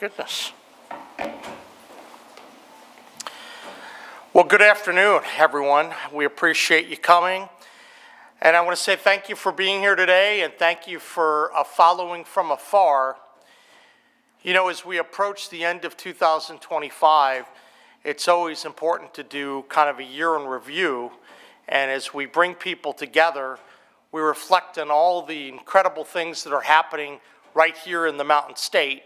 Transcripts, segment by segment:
goodness. Well, good afternoon, everyone. We appreciate you coming. And I want to say thank you for being here today, and thank you for following from afar. You know, as we approach the end of 2025, it's always important to do kind of a year in review. And as we bring people together, we reflect on all the incredible things that are happening right here in the Mountain State,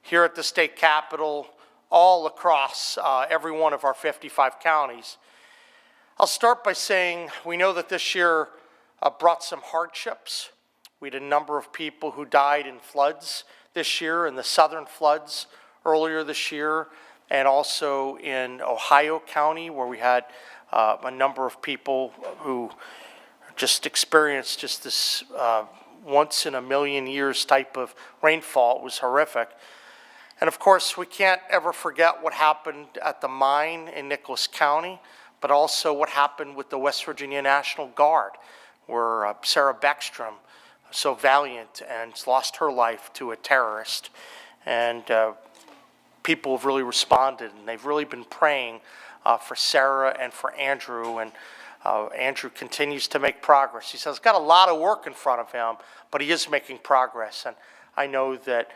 here at the state capitol, all across every one of our 55 counties. I'll start by saying we know that this year brought some hardships. We had a number of people who died in floods this year, in the southern floods earlier this year, and also in Ohio County, where we had a number of people who just experienced just this once in a million years type of rainfall. It was horrific. And of course, we can't ever forget what happened at the mine in Nicholas County, but also what happened with the West Virginia National Guard, where Sarah Beckstrom, so valiant, and lost her life to a terrorist. And people have really responded, and they've really been praying for Sarah and for Andrew. And Andrew continues to make progress. He says he's got a lot of work in front of him, but he is making progress. And I know that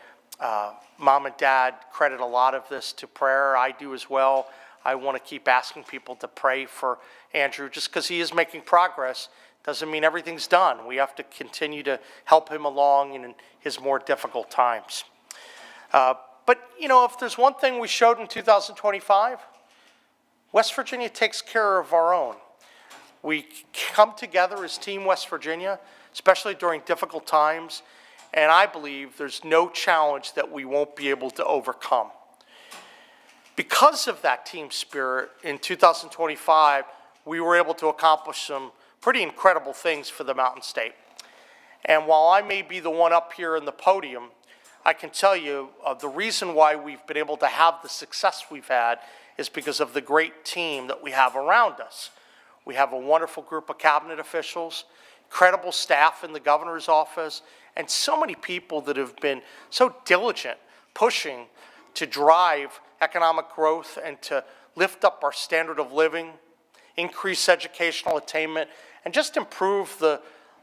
Mom and Dad credit a lot of this to prayer. I do as well. I want to keep asking people to pray for Andrew. Just because he is making progress doesn't mean everything's done. We have to continue to help him along in his more difficult times. But, you know, if there's one thing we showed in 2025, West Virginia takes care of our own. We come together as Team West Virginia, especially during difficult times, and I believe there's no challenge that we won't be able to overcome. Because of that team spirit, in 2025, we were able to accomplish some pretty incredible things for the Mountain State. And while I may be the one up here in the podium, I can tell you the reason why we've been able to have the success we've had is because of the great team that we have around us. We have a wonderful group of cabinet officials, credible staff in the governor's office, and so many people that have been so diligent, pushing to drive economic growth and to lift up our standard of living, increase educational attainment, and just improve the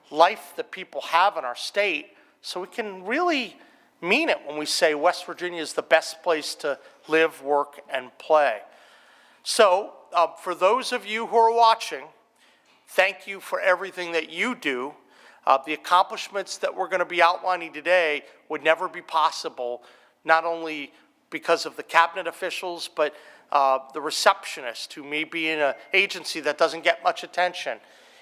life that people have in our state, so we can really mean it when we say West Virginia is the best place to live, work, and play. So for those of you who are watching, thank you for everything that you do. The accomplishments that we're going to be outlining today would never be possible, not only because of the cabinet officials, but the receptionist who may be in an agency that doesn't get much attention.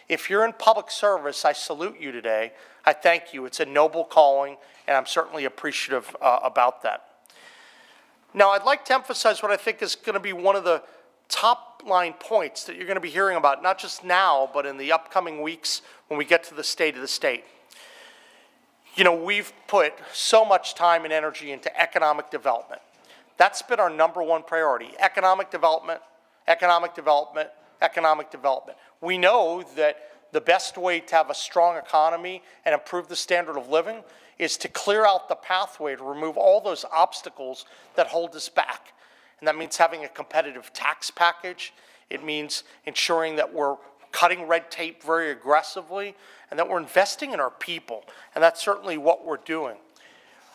If you're in public service, I salute you today. I thank you. It's a noble calling, and I'm certainly appreciative about that. Now, I'd like to emphasize what I think is going to be one of the top line points that you're going to be hearing about, not just now, but in the upcoming weeks when we get to the state of the state. You know, we've put so much time and energy into economic development. That's been our number one priority: economic development, economic development, economic development. We know that the best way to have a strong economy and improve the standard of living is to clear out the pathway to remove all those obstacles that hold us back. And that means having a competitive tax package. It means ensuring that we're cutting red tape very aggressively and that we're investing in our people. And that's certainly what we're doing.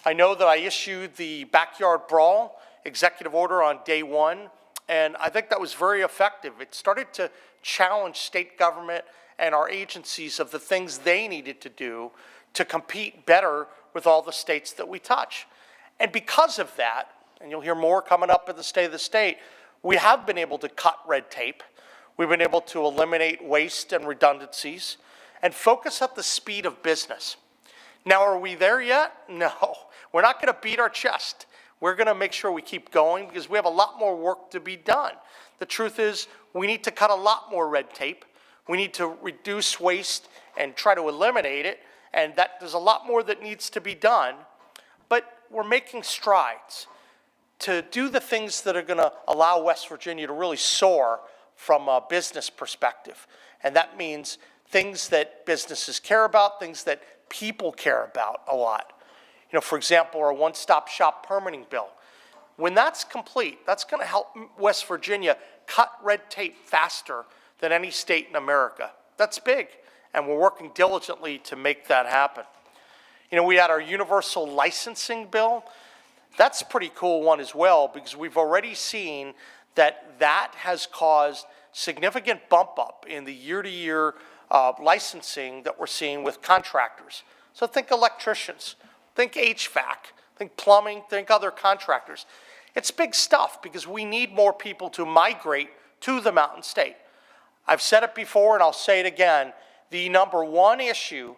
I know that I issued the Backyard Brawl executive order on day one, and I think that was very effective. It started to challenge state government and our agencies of the things they needed to do to compete better with all the states that we touch. And because of that, and you'll hear more coming up at the State of the State, we have been able to cut red tape. We've been able to eliminate waste and redundancies and focus at the speed of business. Now, are we there yet? No. We're not going to beat our chest. We're going to make sure we keep going because we have a lot more work to be done. The truth is, we need to cut a lot more red tape. We need to reduce waste and try to eliminate it, and that there's a lot more that needs to be done. But we're making strides to do the things that are going to allow West Virginia to really soar from a business perspective. And that means things that businesses care about, things that people care about a lot. You know, for example, our one-stop shop permitting bill. When that's complete, that's going to help West Virginia cut red tape faster than any state in America. That's big, and we're working diligently to make that happen. You know, we had our universal licensing bill. That's a pretty cool one as well, because we've already seen that that has caused significant bump up in the year-to-year licensing that we're seeing with contractors. So think electricians, think HVAC, think plumbing, think other contractors. It's big stuff because we need more people to migrate to the Mountain State. I've said it before and I'll say it again. The number one issue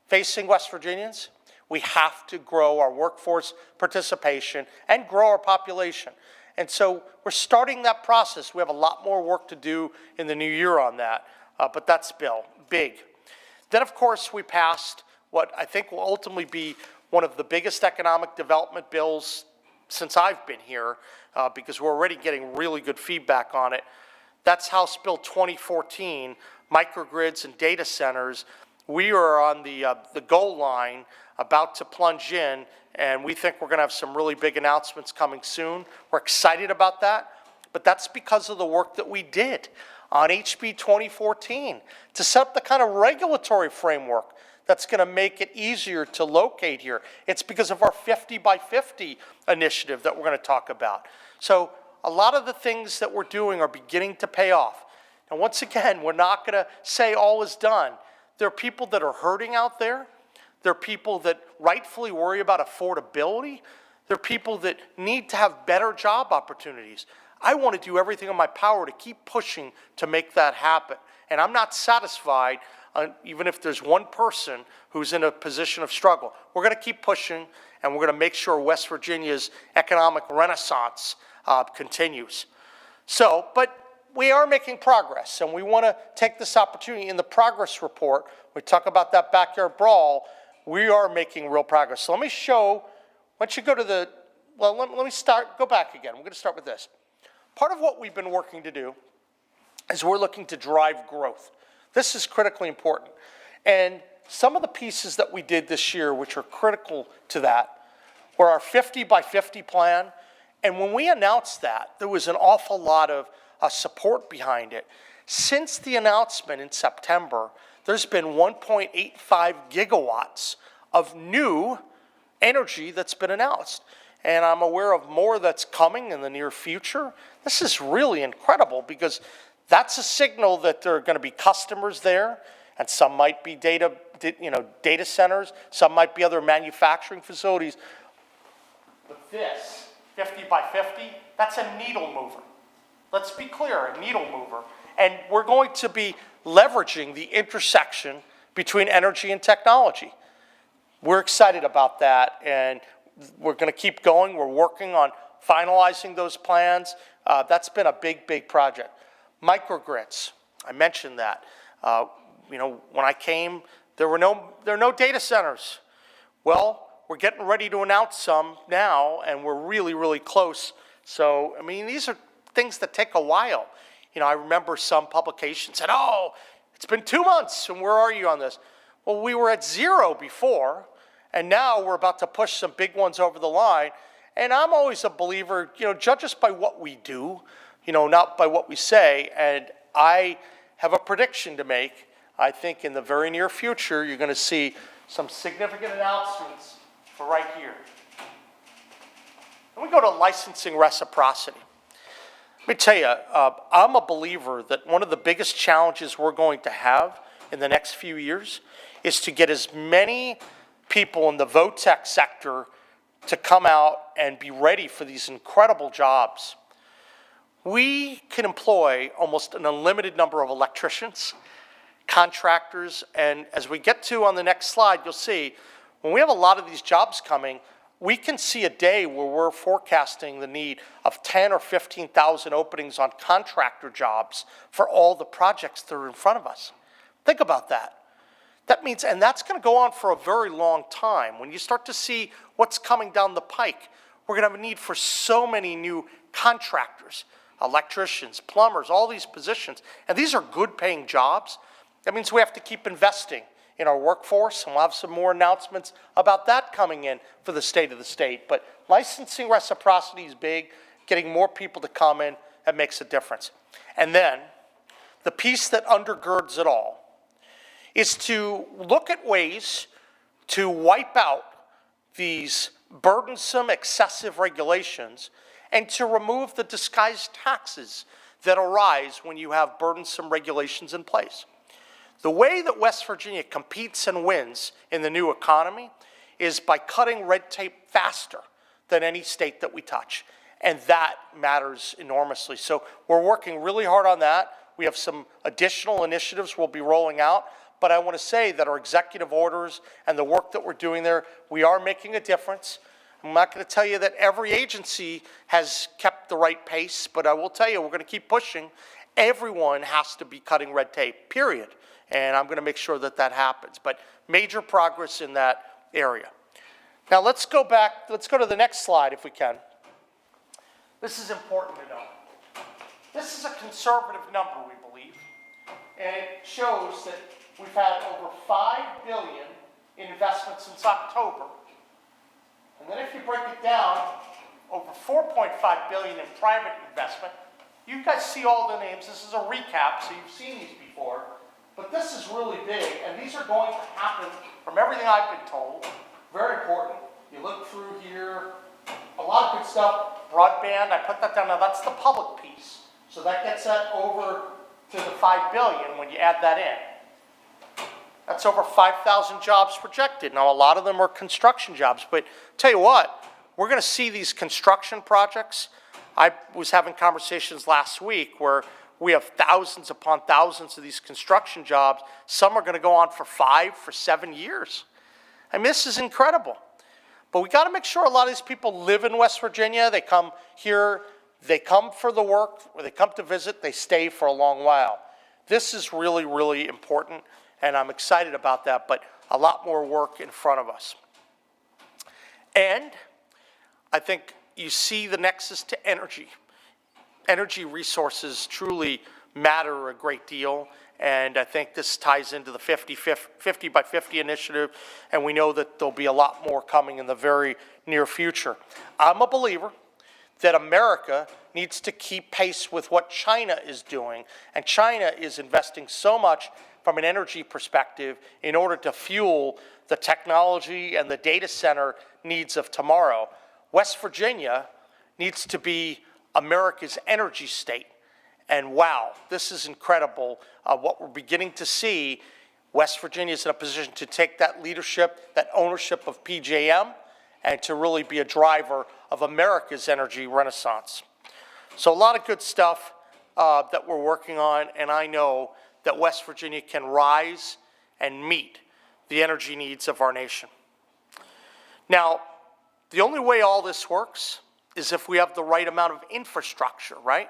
facing West Virginians, we have to grow our workforce participation and grow our population. And so we're starting that process. We have a lot more work to do in the new year on that, but that's big. Then, of course, we passed what I think will ultimately be one of the biggest economic development bills since I've been here, because we're already getting really good feedback on it. That's House Bill 2014, Microgrids and Data Centers. We are on the goal line, about to plunge in, and we think we're going to have some really big announcements coming soon. We're excited about that, but that's because of the work that we did on HB 2014 to set up the kind of regulatory framework that's going to make it easier to locate here. It's because of our 50 by 50 initiative that we're going to talk about. So a lot of the things that we're doing are beginning to pay off. And once again, we're not going to say all is done. There are people that are hurting out there. There are people that rightfully worry about affordability. There are people that need to have better job opportunities. I want to do everything in my power to keep pushing to make that happen. And I'm not satisfied even if there's one person who's in a position of struggle. We're going to keep pushing, and we're going to make sure West Virginia's economic renaissance continues. So, but we are making progress, and we want to take this opportunity. In the progress report, we talk about that backyard brawl. We are making real progress. So let me show, why don't you go to the, well, let me start, go back again. We're going to start with this. Part of what we've been working to do is we're looking to drive growth. This is critically important. And some of the pieces that we did this year, which are critical to that, were our 50 by 50 plan. And when we announced that, there was an awful lot of support behind it. Since the announcement in September, there's been 1.85 gigawatts of new energy that's been announced. And I'm aware of more that's coming in the near future. This is really incredible because that's a signal that there are going to be customers there, and some might be data centers, some might be other manufacturing facilities. But this, 50 by 50, that's a needle mover. Let's be clear, a needle mover. And we're going to be leveraging the intersection between energy and technology. We're excited about that, and we're going to keep going. We're working on finalizing those plans. That's been a big, big project. Microgrids, I mentioned that. When I came, there are no data centers. Well, we're getting ready to announce some now, and we're really, really close. So, I mean, these are things that take a while. I remember some publications said, oh, it's been 2 months, and where are you on this? Well, we were at 0 before, and now we're about to push some big ones over the line. And I'm always a believer, judge us by what we do, not by what we say. And I have a prediction to make. I think in the very near future, you're going to see some significant announcements for right here. Then we go to licensing reciprocity. Let me tell you, I'm a believer that one of the biggest challenges we're going to have in the next few years is to get as many people in the VOTEC sector to come out and be ready for these incredible jobs. We can employ almost an unlimited number of electricians, contractors, and as we get to on the next slide, you'll see when we have a lot of these jobs coming, we can see a day where we're forecasting the need of 10 or 15,000 openings on contractor jobs for all the projects that are in front of us. Think about that. That means, and that's going to go on for a very long time. When you start to see what's coming down the pike, we're going to have a need for so many new contractors, electricians, plumbers, all these positions. And these are good paying jobs. That means we have to keep investing in our workforce, and we'll have some more announcements about that coming in for the state of the state. But licensing reciprocity is big. Getting more people to come in, that makes a difference. And then the piece that undergirds it all is to look at ways to wipe out these burdensome, excessive regulations and to remove the disguised taxes that arise when you have burdensome regulations in place. The way that West Virginia competes and wins in the new economy is by cutting red tape faster than any state that we touch. And that matters enormously. So we're working really hard on that. We have some additional initiatives we'll be rolling out. But I want to say that our executive orders and the work that we're doing there, we are making a difference. I'm not going to tell you that every agency has kept the right pace, but I will tell you we're going to keep pushing. Everyone has to be cutting red tape, period. And I'm going to make sure that that happens. But major progress in that area. Now let's go back. Let's go to the next slide if we can. This is important to know. This is a conservative number, we believe. And it shows that we've had over $5 billion in investment since October. And then if you break it down, over $4.5 billion in private investment. You guys see all the names. This is a recap, so you've seen these before. But this is really big, and these are going to happen from everything I've been told. Very important. You look through here, a lot of good stuff. Broadband, I put that down. Now that's the public piece. So that gets that over to the $5 billion when you add that in. That's over 5,000 jobs projected. Now a lot of them are construction jobs, but tell you what, we're going to see these construction projects. I was having conversations last week where we have thousands upon thousands of these construction jobs. Some are going to go on for 5, for 7 years. I mean, this is incredible. But we got to make sure a lot of these people live in West Virginia. They come here, they come for the work, or they come to visit, they stay for a long while. This is really, really important, and I'm excited about that, but a lot more work in front of us. And I think you see the nexus to energy. Energy resources truly matter a great deal, and I think this ties into the 50 by 50 initiative, and we know that there'll be a lot more coming in the very near future. I'm a believer that America needs to keep pace with what China is doing, and China is investing so much from an energy perspective in order to fuel the technology and the data center needs of tomorrow. West Virginia needs to be America's energy state. And wow, this is incredible what we're beginning to see. West Virginia is in a position to take that leadership, that ownership of PJM, and to really be a driver of America's energy renaissance. So a lot of good stuff that we're working on, and I know that West Virginia can rise and meet the energy needs of our nation. Now, the only way all this works is if we have the right amount of infrastructure, right?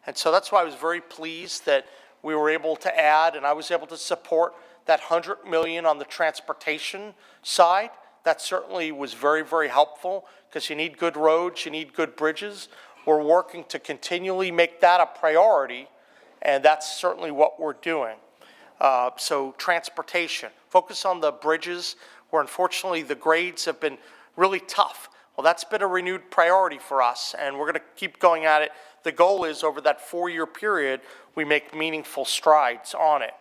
And so that's why I was very pleased that we were able to add, and I was able to support that $100 million on the transportation side. That certainly was very, very helpful because you need good roads, you need good bridges. We're working to continually make that a priority, and that's certainly what we're doing. So transportation, focus on the bridges where unfortunately the grades have been really tough. Well, that's been a renewed priority for us, and we're going to keep going at it. The goal is over that 4-year period, we make meaningful strides on it.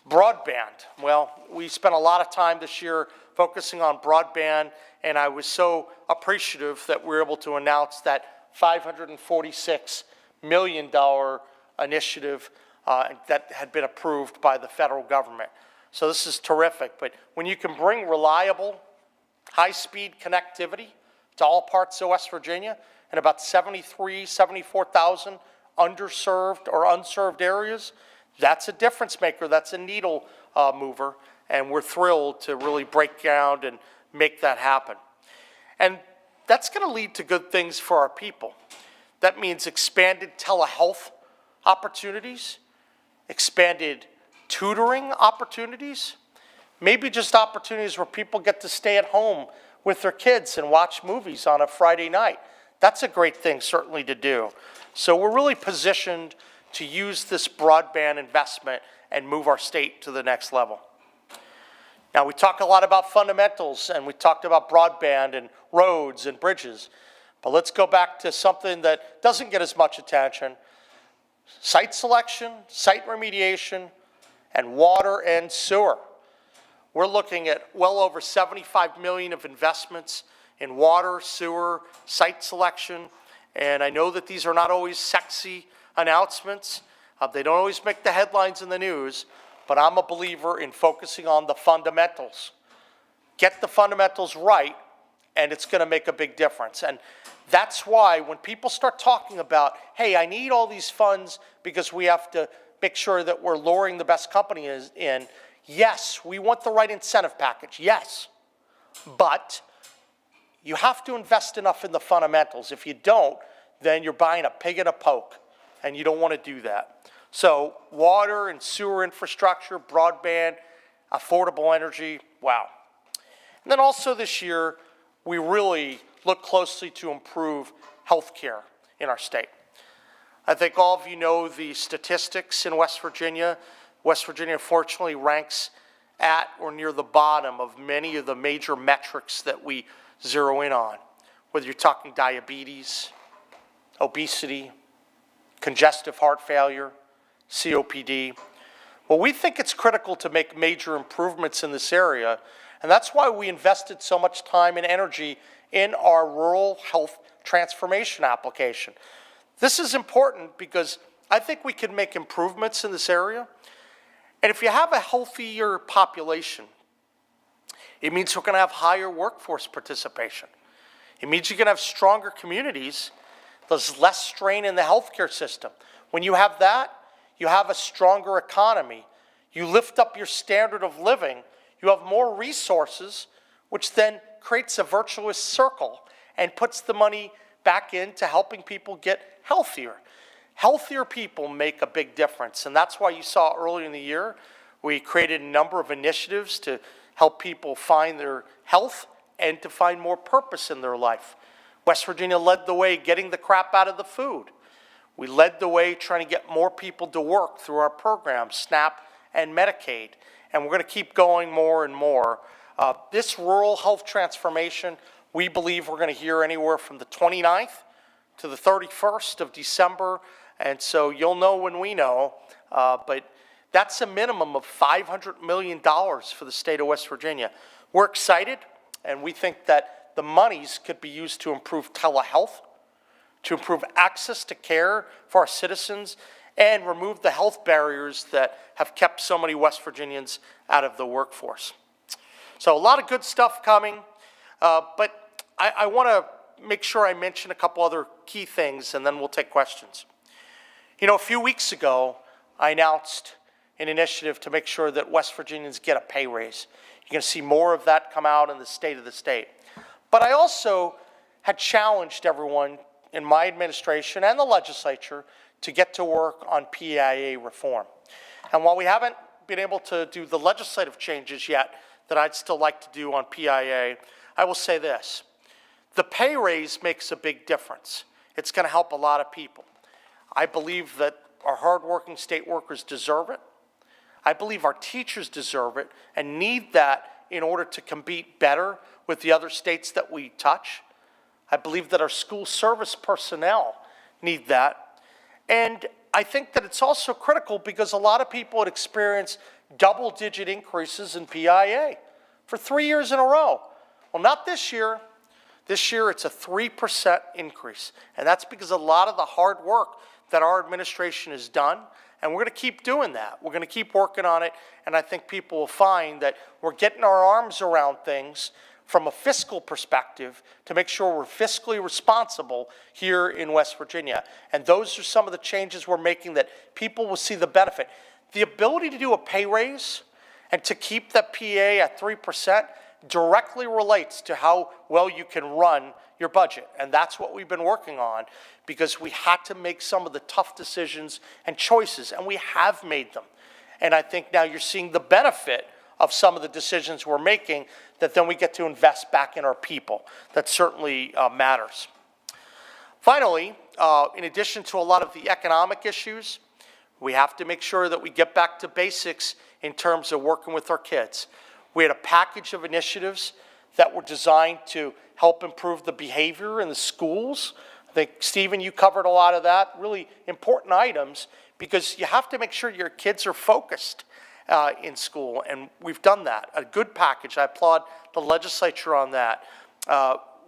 Broadband, well, we spent a lot of time this year focusing on broadband, and I was so appreciative that we were able to announce that $546 million initiative that had been approved by the federal government. So this is terrific, but when you can bring reliable, high-speed connectivity to all parts of West Virginia and about 74,000 underserved or unserved areas, that's a difference maker, that's a needle mover, and we're thrilled to really break ground and make that happen. And that's going to lead to good things for our people. That means expanded telehealth opportunities, expanded tutoring opportunities, maybe just opportunities where people get to stay at home with their kids and watch movies on a Friday night. That's a great thing certainly to do. So we're really positioned to use this broadband investment and move our state to the next level. Now, we talk a lot about fundamentals, and we talked about broadband and roads and bridges, but let's go back to something that doesn't get as much attention: site selection, site remediation, and water and sewer. We're looking at well over $75 million of investments in water, sewer, site selection, and I know that these are not always sexy announcements. They don't always make the headlines in the news, but I'm a believer in focusing on the fundamentals. Get the fundamentals right, and it's going to make a big difference. And that's why when people start talking about, hey, I need all these funds because we have to make sure that we're luring the best companies in, yes, we want the right incentive package, yes. But you have to invest enough in the fundamentals. If you don't, then you're buying a pig in a poke, and you don't want to do that. So water and sewer infrastructure, broadband, affordable energy, wow. And then also this year, we really look closely to improve healthcare in our state. I think all of you know the statistics in West Virginia. West Virginia, fortunately, ranks at or near the bottom of many of the major metrics that we zero in on, whether you're talking diabetes, obesity, congestive heart failure, COPD. Well, we think it's critical to make major improvements in this area, and that's why we invested so much time and energy in our rural health transformation application. This is important because I think we can make improvements in this area, and if you have a healthier population, it means we're going to have higher workforce participation. It means you're going to have stronger communities. There's less strain in the healthcare system. When you have that, you have a stronger economy. You lift up your standard of living. You have more resources, which then creates a virtuous circle and puts the money back into helping people get healthier. Healthier people make a big difference, and that's why you saw earlier in the year, we created a number of initiatives to help people find their health and to find more purpose in their life. West Virginia led the way getting the crap out of the food. We led the way trying to get more people to work through our programs, SNAP and Medicaid, and we're going to keep going more and more. This rural health transformation, we believe we're going to hear anywhere from the 29th to the 31st of December, and so you'll know when we know, but that's a minimum of $500 million for the state of West Virginia. We're excited, and we think that the monies could be used to improve telehealth, to improve access to care for our citizens, and remove the health barriers that have kept so many West Virginians out of the workforce. So a lot of good stuff coming, but I want to make sure I mention a couple other key things, and then we'll take questions. You know, a few weeks ago, I announced an initiative to make sure that West Virginians get a pay raise. You're going to see more of that come out in the state of the state. But I also had challenged everyone in my administration and the legislature to get to work on PIA reform. And while we haven't been able to do the legislative changes yet that I'd still like to do on PIA, I will say this. The pay raise makes a big difference. It's going to help a lot of people. I believe that our hardworking state workers deserve it. I believe our teachers deserve it and need that in order to compete better with the other states that we touch. I believe that our school service personnel need that. And I think that it's also critical because a lot of people had experienced double-digit increases in PIA for 3 years in a row. Well, not this year. This year it's a 3% increase. And that's because a lot of the hard work that our administration has done, and we're going to keep doing that. We're going to keep working on it, and I think people will find that we're getting our arms around things from a fiscal perspective to make sure we're fiscally responsible here in West Virginia. And those are some of the changes we're making that people will see the benefit. The ability to do a pay raise and to keep that PA at 3% directly relates to how well you can run your budget. And that's what we've been working on because we had to make some of the tough decisions and choices, and we have made them. And I think now you're seeing the benefit of some of the decisions we're making that then we get to invest back in our people. That certainly matters. Finally, in addition to a lot of the economic issues, we have to make sure that we get back to basics in terms of working with our kids. We had a package of initiatives that were designed to help improve the behavior in the schools. I think, Stephen, you covered a lot of that, really important items, because you have to make sure your kids are focused in school, and we've done that. A good package. I applaud the legislature on that.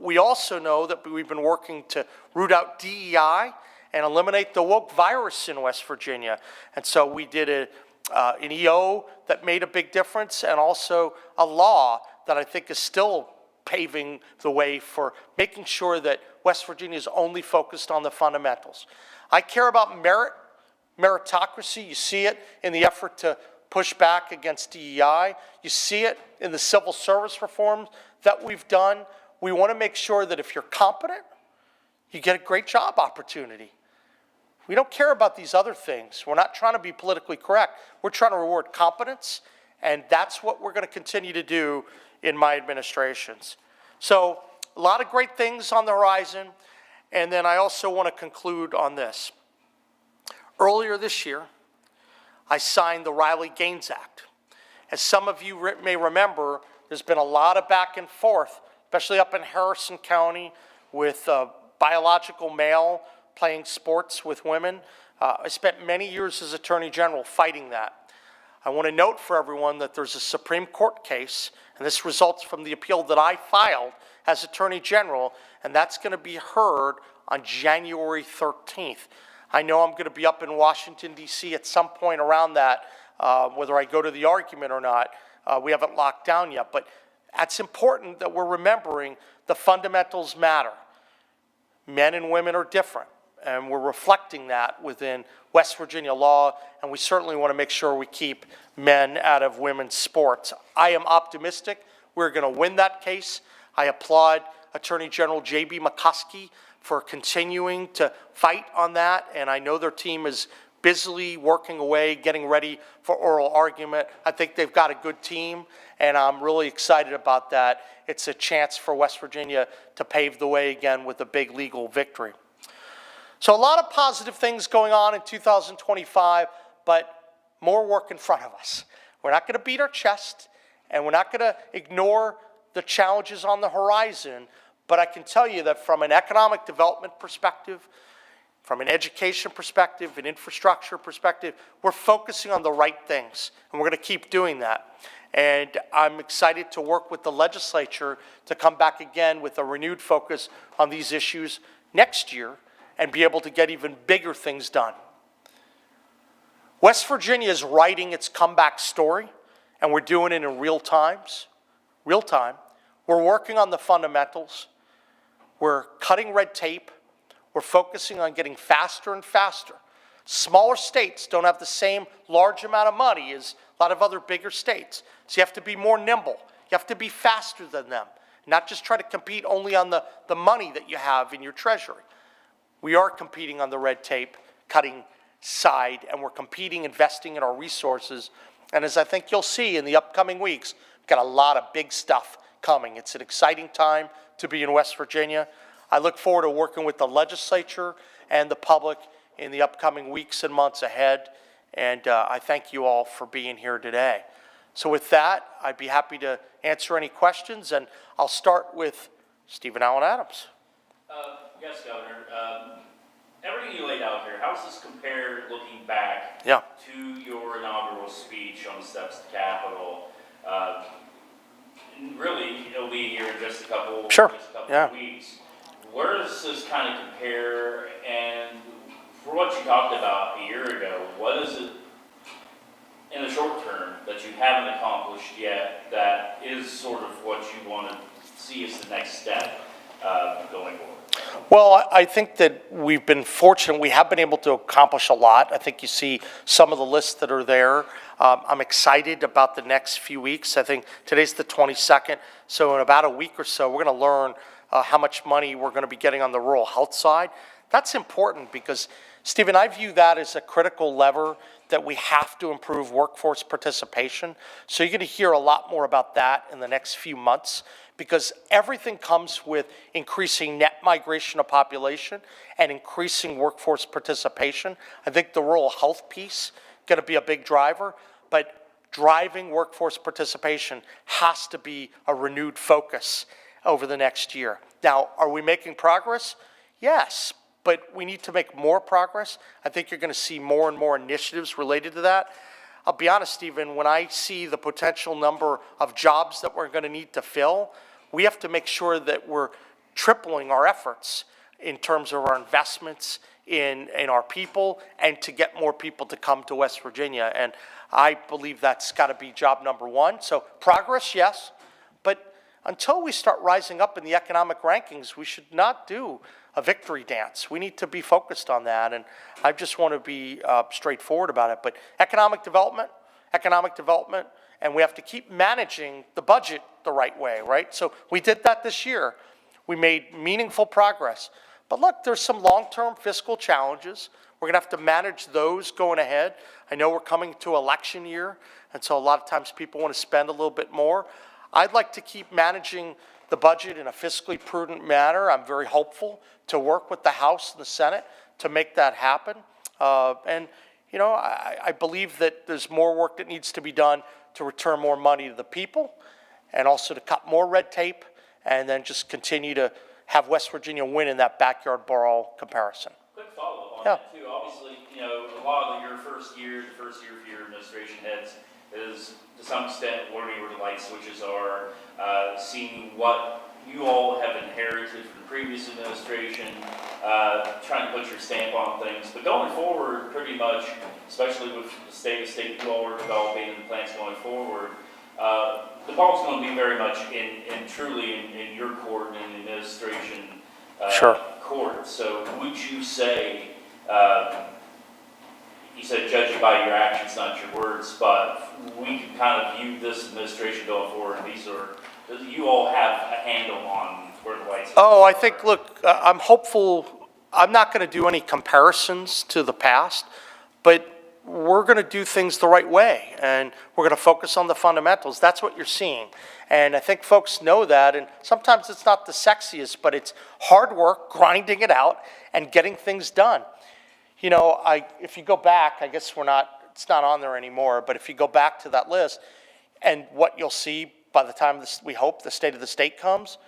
We also know that we've been working to root out DEI and eliminate the woke virus in West Virginia. And so we did an EO that made a big difference, and also a law that I think is still paving the way for making sure that West Virginia is only focused on the fundamentals. I care about meritocracy. You see it in the effort to push back against DEI. You see it in the civil service reforms that we've done. We want to make sure that if you're competent, you get a great job opportunity. We don't care about these other things. We're not trying to be politically correct. We're trying to reward competence, and that's what we're going to continue to do in my administrations. So a lot of great things on the horizon, and then I also want to conclude on this. Earlier this year, I signed the Riley-Gaines Act. As some of you may remember, there's been a lot of back and forth, especially up in Harrison County with biological male playing sports with women. I spent many years as Attorney General fighting that. I want to note for everyone that there's a Supreme Court case, and this results from the appeal that I filed as Attorney General, and that's going to be heard on January 13th. I know I'm going to be up in Washington, D.C. at some point around that, whether I go to the argument or not. We haven't locked down yet, but that's important that we're remembering the fundamentals matter. Men and women are different, and we're reflecting that within West Virginia law, and we certainly want to make sure we keep men out of women's sports. I am optimistic we're going to win that case. I applaud Attorney General J.B. McCoskey for continuing to fight on that, and I know their team is busily working away, getting ready for oral argument. I think they've got a good team, and I'm really excited about that. It's a chance for West Virginia to pave the way again with a big legal victory. So a lot of positive things going on in 2025, but more work in front of us. We're not going to beat our chest, and we're not going to ignore the challenges on the horizon, but I can tell you that from an economic development perspective, from an education perspective, an infrastructure perspective, we're focusing on the right things, and we're going to keep doing that. And I'm excited to work with the legislature to come back again with a renewed focus on these issues next year and be able to get even bigger things done. West Virginia is writing its comeback story, and we're doing it in real time. We're working on the fundamentals. We're cutting red tape. We're focusing on getting faster and faster. Smaller states don't have the same large amount of money as a lot of other bigger states. So you have to be more nimble. You have to be faster than them, not just try to compete only on the money that you have in your treasury. We are competing on the red tape cutting side, and we're competing, investing in our resources. And as I think you'll see in the upcoming weeks, we've got a lot of big stuff coming. It's an exciting time to be in West Virginia. I look forward to working with the legislature and the public in the upcoming weeks and months ahead, and I thank you all for being here today. So with that, I'd be happy to answer any questions, and I'll start with Stephen Allen Adams. Yes, Governor. Everything you laid out here, how does this compare, looking back, to your inaugural speech on the steps of the Capitol? Really, it'll be here in just a couple of weeks. Where does this kind of compare? And for what you talked about a year ago, what is it in the short term that you haven't accomplished yet that is sort of what you want to see as the next step going forward? Well, I think that we've been fortunate. We have been able to accomplish a lot. I think you see some of the lists that are there. I'm excited about the next few weeks. I think today's the 22nd, so in about a week or so, we're going to learn how much money we're going to be getting on the rural health side. That's important because, Stephen, I view that as a critical lever that we have to improve workforce participation. So you're going to hear a lot more about that in the next few months, because everything comes with increasing net migration of population and increasing workforce participation. I think the rural health piece is going to be a big driver, but driving workforce participation has to be a renewed focus over the next year. Now, are we making progress? Yes, but we need to make more progress. I think you're going to see more and more initiatives related to that. I'll be honest, Stephen, when I see the potential number of jobs that we're going to need to fill, we have to make sure that we're tripling our efforts in terms of our investments in our people and to get more people to come to West Virginia. And I believe that's got to be job number one. So progress, yes, but until we start rising up in the economic rankings, we should not do a victory dance. We need to be focused on that, and I just want to be straightforward about it. But economic development, and we have to keep managing the budget the right way, right? So we did that this year. We made meaningful progress. But look, there's some long-term fiscal challenges. We're going to have to manage those going ahead. I know we're coming to election year, and so a lot of times people want to spend a little bit more. I'd like to keep managing the budget in a fiscally prudent manner. I'm very hopeful to work with the House and the Senate to make that happen. And, you know, I believe that there's more work that needs to be done to return more money to the people and also to cut more red tape and then just continue to have West Virginia win in that backyard brawl comparison. Quick follow-up on that, too. Obviously, you know, a lot of your first year for your administration heads is, to some extent, learning where the light switches are, seeing what you all have inherited from the previous administration, trying to put your stamp on things. But going forward, pretty much, especially with the state you all are developing and the plans going forward, the ball's going to be very much truly in your court and in the administration court. So would you say, you said judging by your actions, not your words, but we can kind of view this administration going forward, these are, you all have a handle on where the lights are. Oh, I think, look, I'm hopeful. I'm not going to do any comparisons to the past, but we're going to do things the right way, and we're going to focus on the fundamentals. That's what you're seeing, and I think folks know that, and sometimes it's not the sexiest, but it's hard work, grinding it out, and getting things done. You know, if you go back, I guess it's not on there anymore, but if you go back to that list, and what you'll see by the time we hope the State of the State comes,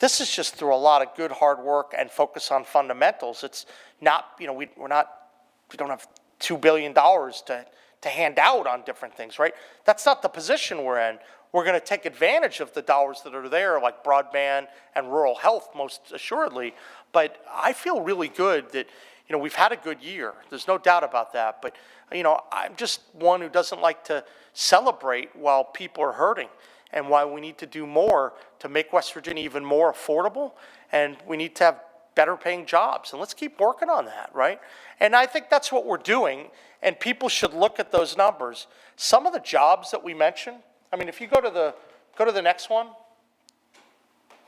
this is just through a lot of good hard work and focus on fundamentals. It's not, you know, we don't have $2 billion to hand out on different things, right? That's not the position we're in. We're going to take advantage of the dollars that are there, like broadband and rural health, most assuredly. But I feel really good that, you know, we've had a good year. There's no doubt about that. But, you know, I'm just one who doesn't like to celebrate while people are hurting, and why we need to do more to make West Virginia even more affordable, and we need to have better paying jobs, and let's keep working on that, right? And I think that's what we're doing, and people should look at those numbers. Some of the jobs that we mentioned, I mean, if you go to the next one.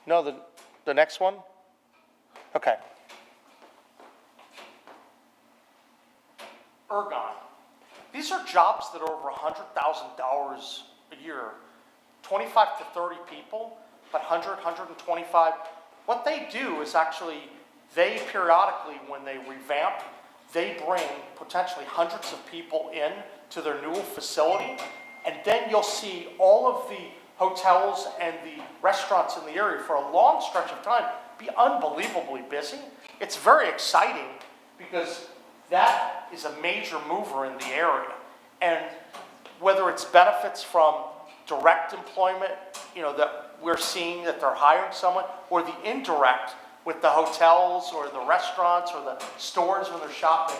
No, the next one? Okay. Ergon. These are jobs that are over $100,000 a year, 25 to 30 people, but 125. What they do is actually, they periodically, when they revamp, they bring potentially hundreds of people in to their new facility, and then you'll see all of the hotels and the restaurants in the area for a long stretch of time be unbelievably busy. It's very exciting because that is a major mover in the area. And whether it's benefits from direct employment, you know, that we're seeing that they're hiring someone, or the indirect with the hotels or the restaurants or the stores when they're shopping.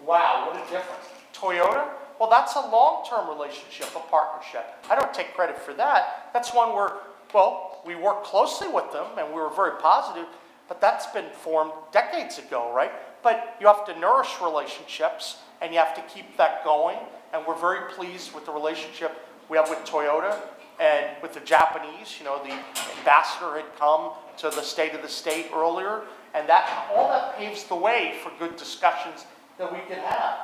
Wow, what a difference. Toyota, well, that's a long-term relationship, a partnership. I don't take credit for that. That's one where, well, we work closely with them and we were very positive, but that's been formed decades ago, right? But you have to nourish relationships and you have to keep that going, and we're very pleased with the relationship we have with Toyota and with the Japanese. You know, the ambassador had come to the State of the State earlier, and that all that paves the way for good discussions that we can have.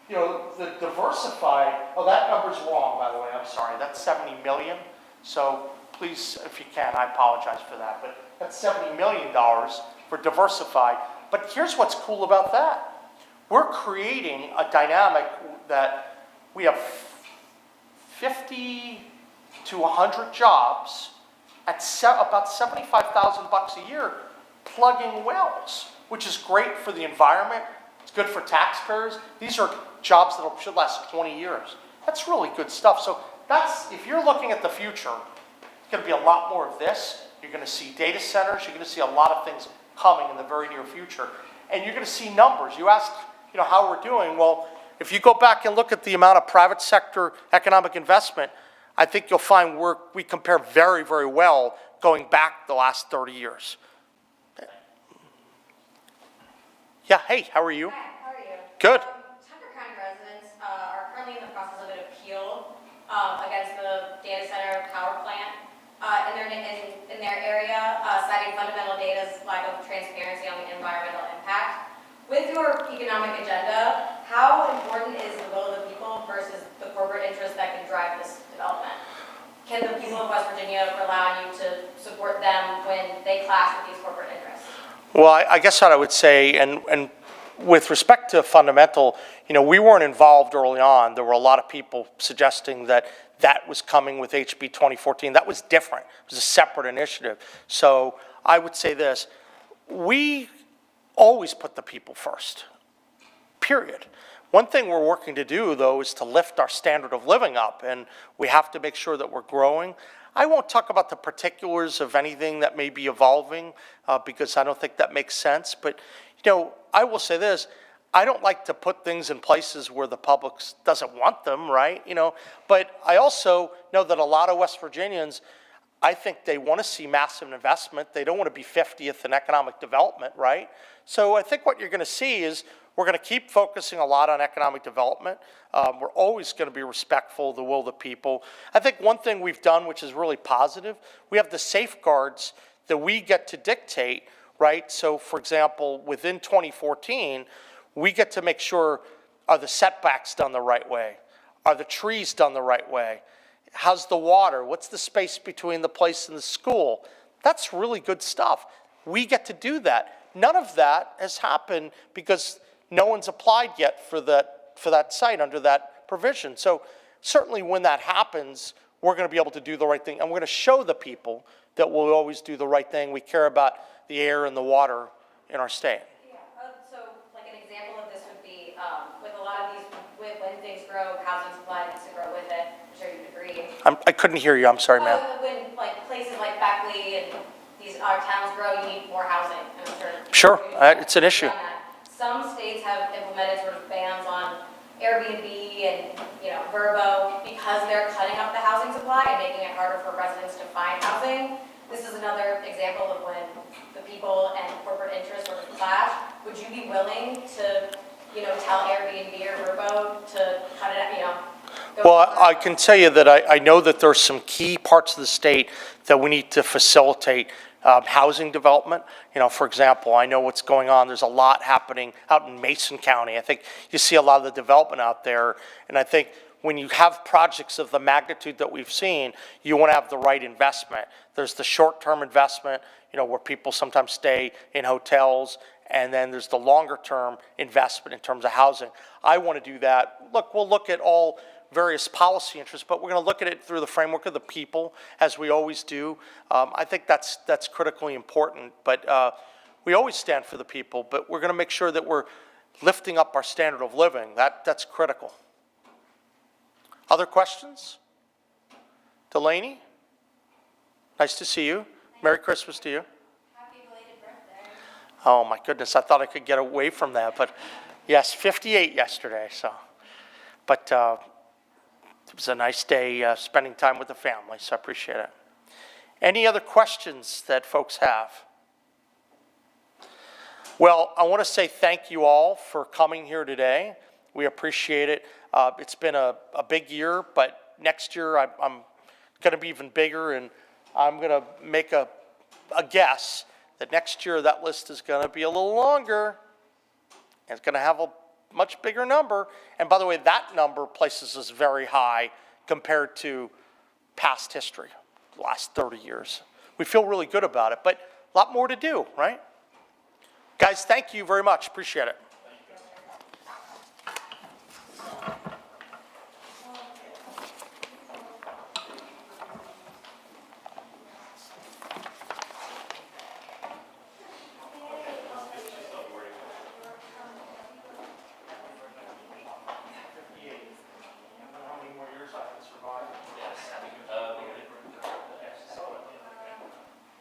You know, the diversified, oh, that number's wrong, by the way, I'm sorry, that's 70 million. So please, if you can, I apologize for that, but that's $70 million for diversified. But here's what's cool about that. We're creating a dynamic that we have 50 to 100 jobs at about $75,000 a year plugging wells, which is great for the environment. It's good for taxpayers. These are jobs that should last 20 years. That's really good stuff. So if you're looking at the future, it's going to be a lot more of this. You're going to see data centers. You're going to see a lot of things coming in the very near future. And you're going to see numbers. You asked, how we're doing. Well, if you go back and look at the amount of private sector economic investment, I think you'll find we compare very, very well going back the last 30 years. Yeah, hey, how are you? Hi, how are you? Good. Tucker County residents are currently in the process of an appeal against the data center power plant in their area, citing fundamental data's lack of transparency on the environmental impact. With your economic agenda, how important is the will of the people versus the corporate interests that can drive this development? Can the people of West Virginia rely on you to support them when they clash with these corporate interests? Well, I guess what I would say, and with respect to fundamental, we weren't involved early on. There were a lot of people suggesting that was coming with HB 2014. That was different. It was a separate initiative. So I would say this, we always put the people first, period. One thing we're working to do, though, is to lift our standard of living up, and we have to make sure that we're growing. I won't talk about the particulars of anything that may be evolving because I don't think that makes sense. But, I will say this. I don't like to put things in places where the public doesn't want them, right? But I also know that a lot of West Virginians, I think they want to see massive investment. They don't want to be 50th in economic development, right? So I think what you're going to see is we're going to keep focusing a lot on economic development. We're always going to be respectful of the will of the people. I think one thing we've done, which is really positive, we have the safeguards that we get to dictate, right? So, for example, within 2014, we get to make sure, are the setbacks done the right way? Are the trees done the right way? How's the water? What's the space between the place and the school? That's really good stuff. We get to do that. None of that has happened because no one's applied yet for that site under that provision. So certainly when that happens, we're going to be able to do the right thing. And we're going to show the people that we'll always do the right thing. We care about the air and the water in our state. Yeah, so like an example of this would be with a lot of these, when things grow, housing supply needs to grow with it. I'm sure you'd agree. I couldn't hear you. I'm sorry, ma'am. When places like Beckley and our towns grow, you need more housing. Sure, it's an issue. Some states have implemented sort of bans on Airbnb and Verbo because they're cutting up the housing supply and making it harder for residents to find housing. This is another example of when the people and corporate interests sort of clash. Would you be willing to, tell Airbnb or Verbo to cut it out? Well, I can tell you that I know that there's some key parts of the state that we need to facilitate housing development. For example, I know what's going on. There's a lot happening out in Mason County. I think you see a lot of the development out there. And I think when you have projects of the magnitude that we've seen, you want to have the right investment. There's the short-term investment, where people sometimes stay in hotels. And then there's the longer-term investment in terms of housing. I want to do that. Look, we'll look at all various policy interests, but we're going to look at it through the framework of the people, as we always do. I think that's critically important, but we always stand for the people, but we're going to make sure that we're lifting up our standard of living. That's critical. Other questions? Delaney? Nice to see you. Merry Christmas to you. Happy belated birthday. Oh my goodness, I thought I could get away from that, but yes, 58 yesterday, so. But it was a nice day spending time with the family, so I appreciate it. Any other questions that folks have? Well, I want to say thank you all for coming here today. We appreciate it. It's been a big year, but next year I'm going to be even bigger, and I'm going to make a guess that next year that list is going to be a little longer. And it's going to have a much bigger number. And by the way, that number places us very high compared to past history, the last 30 years. We feel really good about it, but a lot more to do, right? Guys, thank you very much. Appreciate it.